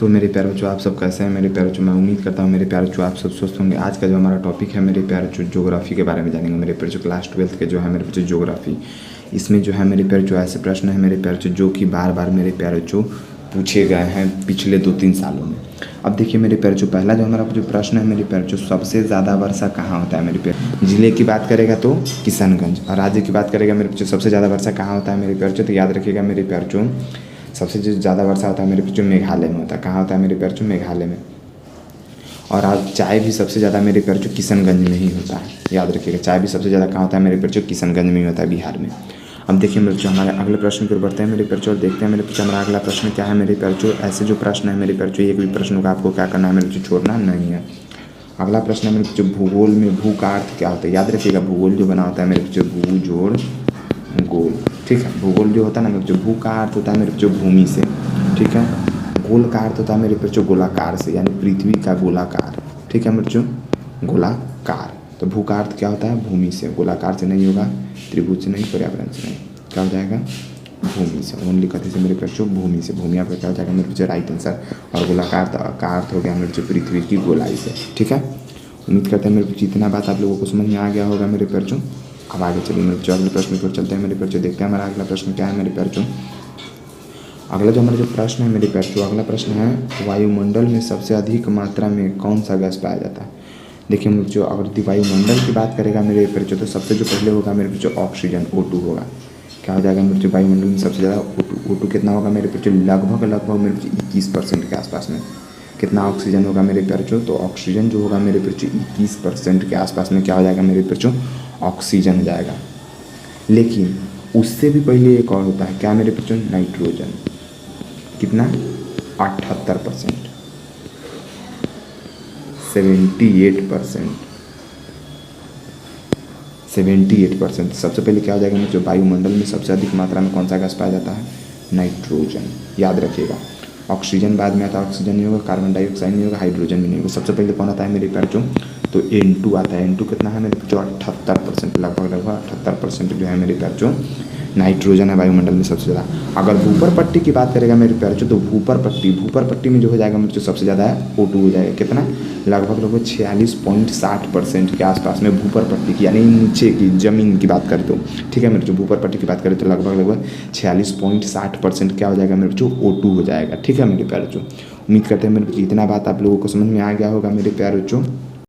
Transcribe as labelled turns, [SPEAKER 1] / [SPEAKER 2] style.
[SPEAKER 1] तो मेरे प्यारे बच्चों, आप सब कैसे हैं मेरे प्यारे बच्चों। मैं उम्मीद करता हूँ मेरे प्यारे बच्चों आप सब स्वस्थ होंगे। आज का जो हमारा टॉपिक है मेरे प्यारे बच्चों, ज्योग्राफी के बारे में जानेंगे मेरे प्यारे बच्चों। क्लास 12th के जो है मेरे बच्चों ज्योग्राफी, इसमें जो है मेरे प्यारे बच्चों ऐसे प्रश्न है मेरे प्यारे बच्चों जो कि बार बार मेरे प्यारे बच्चों पूछे गए हैं पिछले 2-3 सालों में। अब देखिए मेरे प्यारे बच्चों, पहला जो हमारा जो प्रश्न है मेरे प्यारे बच्चों, सबसे ज़्यादा वर्षा कहाँ होता है मेरे प्यारे। जिले की बात करेगा तो किशनगंज, और राज्य की बात करेगा मेरे बच्चों सबसे ज़्यादा वर्षा कहाँ होता है मेरे प्यारे बच्चों। तो याद रखिएगा मेरे प्यारे बच्चों, सबसे जो ज़्यादा वर्षा होता है मेरे बच्चों मेघालय में होता है। कहाँ होता है मेरे प्यारे बच्चों? मेघालय में। और आज चाय भी सबसे ज़्यादा मेरे प्यारे बच्चों किशनगंज में ही होता है। याद रखिएगा, चाय भी सबसे ज़्यादा कहाँ होता है मेरे प्यारे बच्चों? किशनगंज में ही होता है, बिहार में। अब देखिए मेरे बच्चों, हमारे अगले प्रश्न की ओर बढ़ते हैं मेरे प्यारे बच्चों और देखते हैं मेरे बच्चों हमारा अगला प्रश्न क्या है मेरे प्यारे बच्चों। ऐसे जो प्रश्न है मेरे प्यारे बच्चों, एक भी प्रश्नों का आपको क्या करना है मेरे बच्चों? छोड़ना नहीं है। अगला प्रश्न है मेरे बच्चों, भूगोल में भू का अर्थ क्या होता है। याद रखिएगा, भूगोल जो बना होता है मेरे बच्चों, भू जोड़ गोल, ठीक है। भूगोल जो होता है ना मेरे बच्चों, भू का अर्थ होता है मेरे बच्चों भूमि से, ठीक है। गोल का अर्थ होता है मेरे बच्चों गोलाकार से, यानी पृथ्वी का गोलाकार, ठीक है मेरे बच्चों, गोलाकार। तो भू का अर्थ क्या होता है? भूमि से। गोलाकार से नहीं होगा, त्रिभुज से नहीं, पर्यावरण से नहीं, क्या हो जाएगा? भूमि से। ओनली कथी से मेरे बच्चों? भूमि से। भूमि आपका क्या हो जाएगा मेरे बच्चों? Right answer. और गोलाकार का अर्थ हो गया मेरे बच्चों पृथ्वी की गोलाई से, ठीक है। उम्मीद करते हैं मेरे बच्चों इतना बात आप लोगों को समझ में आ गया होगा मेरे बच्चों। अब आगे चलिए मेरे बच्चों, अगले प्रश्न की ओर चलते हैं मेरे बच्चों। देखते हैं हमारा अगला प्रश्न क्या है मेरे बच्चों। अगला जो हमारा जो प्रश्न है मेरे बच्चों, अगला प्रश्न है, वायुमंडल में सबसे अधिक मात्रा में कौन सा गैस पाया जाता है। देखिए मेरे बच्चों, अगर वायुमंडल की बात करेगा मेरे बच्चों तो सबसे जो पहले होगा मेरे बच्चों ऑक्सीजन, O2 होगा। क्या हो जाएगा मेरे बच्चों? वायुमंडल में सबसे ज़्यादा O2 कितना होगा मेरे बच्चों? लगभग मेरे बच्चों 21% के आसपास में। कितना ऑक्सीजन होगा मेरे बच्चों? तो ऑक्सीजन जो होगा मेरे बच्चों 21% के आसपास में क्या हो जाएगा मेरे बच्चों? ऑक्सीजन हो जाएगा। लेकिन उससे भी पहले एक और होता है, क्या मेरे बच्चों? नाइट्रोजन। कितना? 78%, 78%। सबसे पहले क्या हो जाएगा जो वायुमंडल में सबसे अधिक मात्रा में कौन सा गैस पाया जाता है? नाइट्रोजन। याद रखिएगा, ऑक्सीजन बाद में आता है, ऑक्सीजन नहीं होगा, कार्बन डाइऑक्साइड नहीं होगा, हाइड्रोजन भी नहीं होगा। सबसे पहले कौन आता है मेरे प्यारे बच्चों? तो N2 आता है। N2 कितना है मेरे बच्चों? 78%, लगभग 78% जो है मेरे प्यारे बच्चों नाइट्रोजन है वायुमंडल में सबसे ज़्यादा। अगर भूपर पट्टी की बात करेगा मेरे प्यारे बच्चों, तो भूपर पट्टी में जो हो जाएगा मेरे बच्चों सबसे ज़्यादा है O2 हो जाएगा। कितना? लगभग 46.60% के आसपास में भूपर पट्टी की, यानी नीचे की ज़मीन की बात करें तो, ठीक है मेरे जो भूपर पट्टी की बात करें तो लगभग 46.60% क्या हो जाएगा मेरे बच्चों? O2 हो जाएगा, ठीक है मेरे प्यारे बच्चों। उम्मीद करते हैं मेरे बच्चों इतना बात आप लोगों को समझ में आ गया होगा मेरे प्यारे बच्चों।